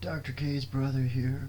Dr. K's brother here.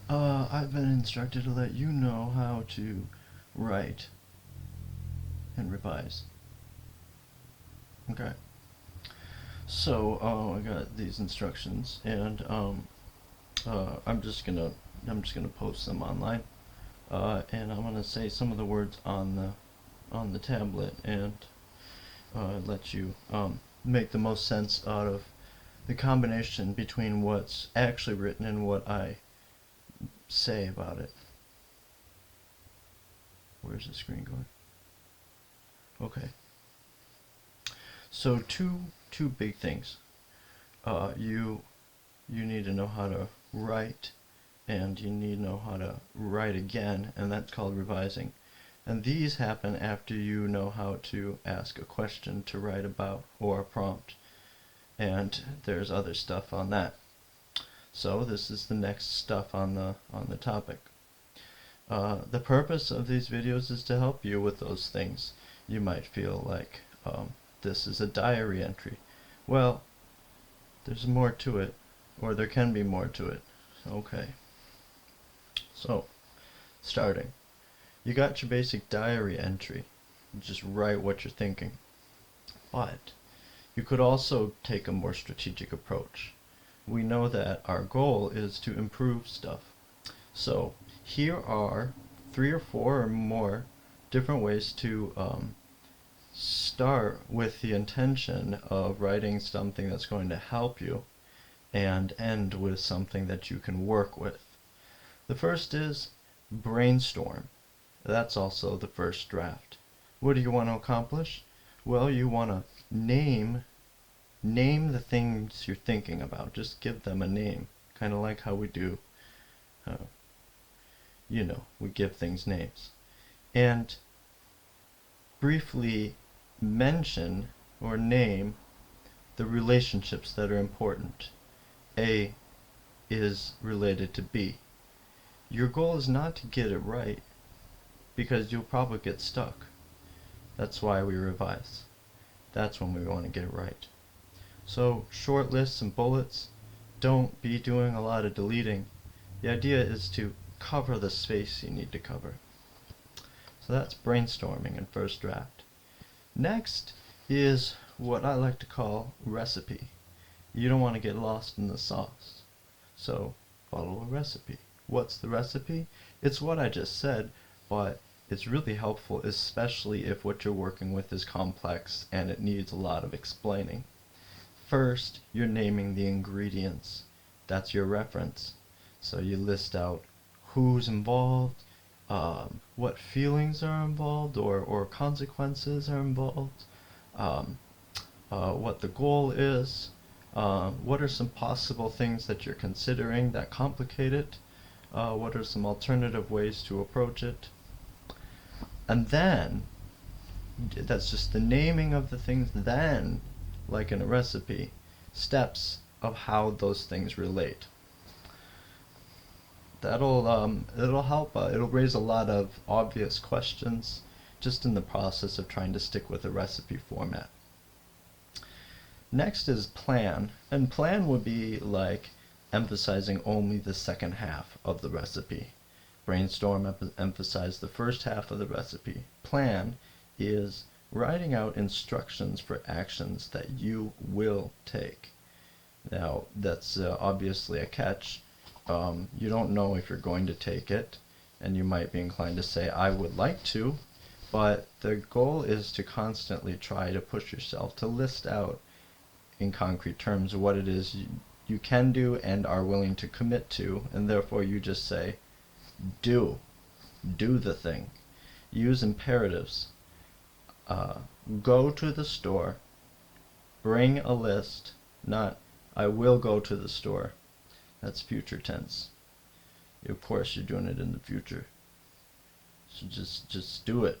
I've been instructed to let you know how to write and revise. Okay. So, I got these instructions, and I'm just gonna post them online, and I'm gonna say some of the words on the tablet, and let you make the most sense out of the combination between what's actually written and what I say about it. Where's the screen going? Okay. So two big things. You need to know how to write, and you need to know how to write again, and that's called revising. And these happen after you know how to ask a question to write about, or a prompt. And there's other stuff on that. So this is the next stuff on the topic. The purpose of these videos is to help you with those things. You might feel like this is a diary entry. Well, there's more to it, or there can be more to it. Okay. So, starting. You got your basic diary entry. You just write what you're thinking. But you could also take a more strategic approach. We know that our goal is to improve stuff. So here are 3 or 4 or more different ways to start with the intention of writing something that's going to help you and end with something that you can work with. The first is brainstorm. That's also the first draft. What do you want to accomplish? Well, you want to name the things you're thinking about. Just give them a name, kind of like how we do, we give things names. And briefly mention or name the relationships that are important. A is related to B. Your goal is not to get it right, because you'll probably get stuck. That's why we revise. That's when we want to get it right. So short lists and bullets, don't be doing a lot of deleting. The idea is to cover the space you need to cover. So that's brainstorming in first draft. Next is what I like to call recipe. You don't want to get lost in the sauce. So follow a recipe. What's the recipe? It's what I just said, but it's really helpful, especially if what you're working with is complex and it needs a lot of explaining. First, you're naming the ingredients. That's your reference. So you list out who's involved, what feelings are involved, or consequences are involved, what the goal is, what are some possible things that you're considering that complicate it, what are some alternative ways to approach it. And then, that's just the naming of the things. Then, like in a recipe, steps of how those things relate. It'll help. It'll raise a lot of obvious questions just in the process of trying to stick with a recipe format. Next is plan, and plan would be like emphasizing only the second half of the recipe. Brainstorm emphasize the first half of the recipe. Plan is writing out instructions for actions that you will take. Now, that's obviously a catch. You don't know if you're going to take it, and you might be inclined to say, I would like to, but the goal is to constantly try to push yourself to list out in concrete terms what it is you can do and are willing to commit to, and therefore you just say, do the thing. Use imperatives. Go to the store. Bring a list. Not, I will go to the store. That's future tense. Of course you're doing it in the future. So just do it.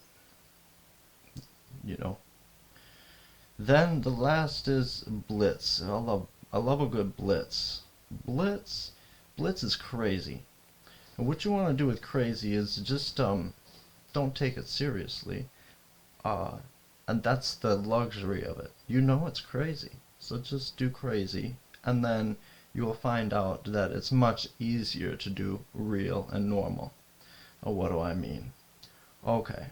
Then the last is Blitz. I love a good Blitz. Blitz is crazy. And what you want to do with crazy is just don't take it seriously. And that's the luxury of it. You know it's crazy, so just do crazy, and then you will find out that it's much easier to do real and normal. Oh, what do I mean? Okay,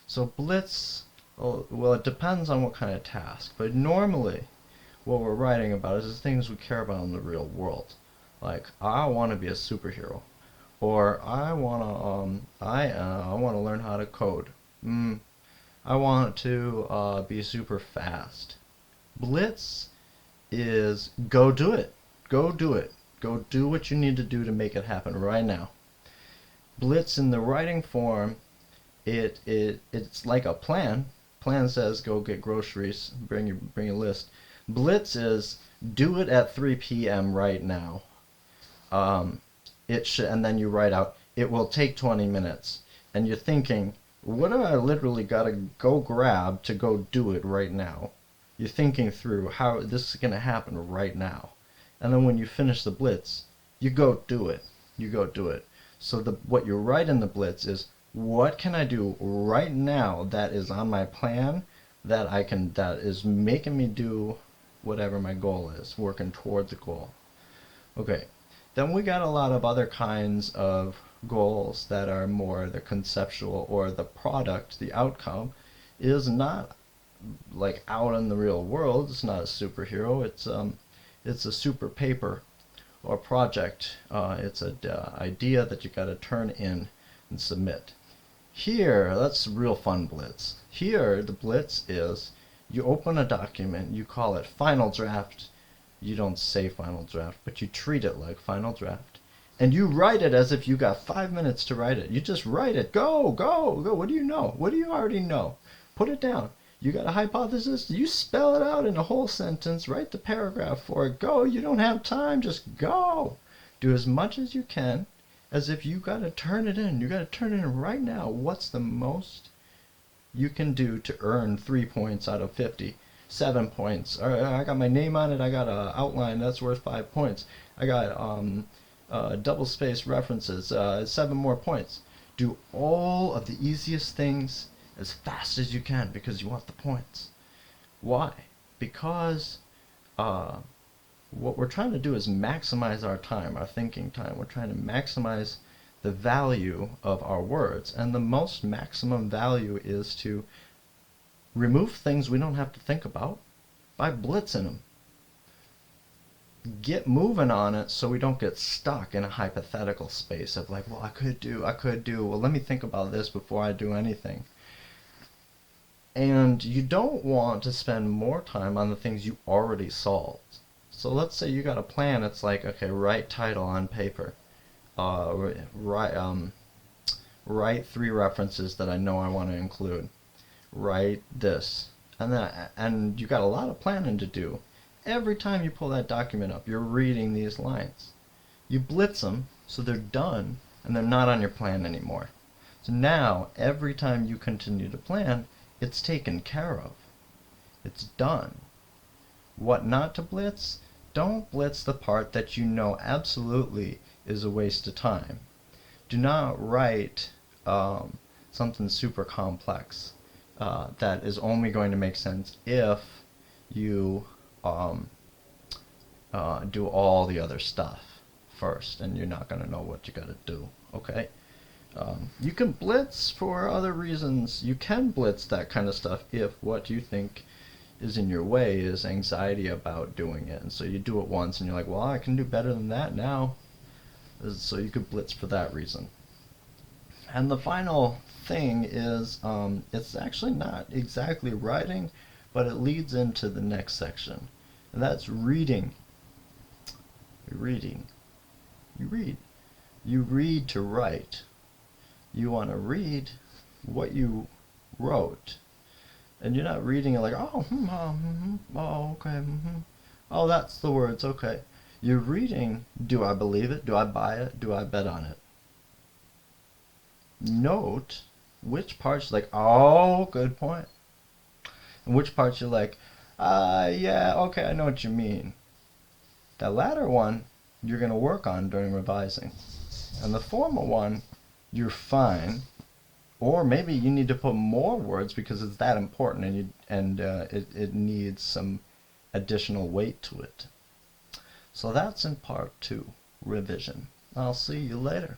so Blitz, well, it depends on what kind of task, but normally what we're writing about is the things we care about in the real world. Like, I want to be a superhero, or I want to learn how to code. I want to be super fast. Blitz is go do it. Go do it. Go do what you need to do to make it happen right now. Blitz in the writing form, it's like a plan. Plan says go get groceries, bring your list. Blitz is do it at 3 p.m. right now. And then you write out it will take 20 minutes, and you're thinking, what do I literally gotta go grab to go do it right now? You're thinking through how this is gonna happen right now, and then when you finish the Blitz, you go do it. You go do it. So what you write in the Blitz is, what can I do right now that is on my plan, that is making me do whatever my goal is, working towards the goal. Okay, then we got a lot of other kinds of goals that are more the conceptual, or the product, the outcome is not like out in the real world. It's not a superhero. It's a super paper or project. It's an idea that you got to turn in and submit. Here, that's real fun Blitz. Here, the Blitz is you open a document, you call it final draft. You don't say final draft, but you treat it like final draft. And you write it as if you got 5 minutes to write it. You just write it. Go, go, go. What do you know? What do you already know? Put it down. You got a hypothesis? You spell it out in a whole sentence. Write the paragraph for it. Go. You don't have time. Just go. Do as much as you can, as if you got to turn it in. You got to turn it in right now. What's the most you can do to earn 3 points out of 50? 7 points. All right, I got my name on it. I got an outline that's worth 5 points. I got double space references, 7 more points. Do all of the easiest things as fast as you can because you want the points. Why? Because what we're trying to do is maximize our time, our thinking time. We're trying to maximize the value of our words, and the most maximum value is to remove things we don't have to think about by blitzing them. Get moving on it so we don't get stuck in a hypothetical space of like, well, I could do, well, let me think about this before I do anything. And you don't want to spend more time on the things you already solved. So let's say you got a plan, it's like, okay, write title on paper. Write 3 references that I know I want to include. Write this. And you got a lot of planning to do. Every time you pull that document up, you're reading these lines. You blitz them so they're done and they're not on your plan anymore. So now, every time you continue to plan, it's taken care of. It's done. What not to blitz? Don't blitz the part that you know absolutely is a waste of time. Do not write something super complex that is only going to make sense if you do all the other stuff first, and you're not going to know what you got to do. Okay? You can blitz for other reasons. You can blitz that kind of stuff if what you think is in your way is anxiety about doing it, and so you do it once and you're like, well, I can do better than that now. So you could blitz for that reason. And the final thing is, it's actually not exactly writing, but it leads into the next section, and that's reading. Reading. You read. You read to write. You want to read what you wrote, and you're not reading it like, oh, oh, okay, oh, that's the words, okay. You're reading, do I believe it? Do I buy it? Do I bet on it? Note which parts you're like, oh, good point. And which parts you're like, yeah, okay, I know what you mean. That latter one, you're going to work on during revising. And the former one, you're fine. Or maybe you need to put more words because it's that important, and it needs some additional weight to it. So that's in part 2, revision. I'll see you later.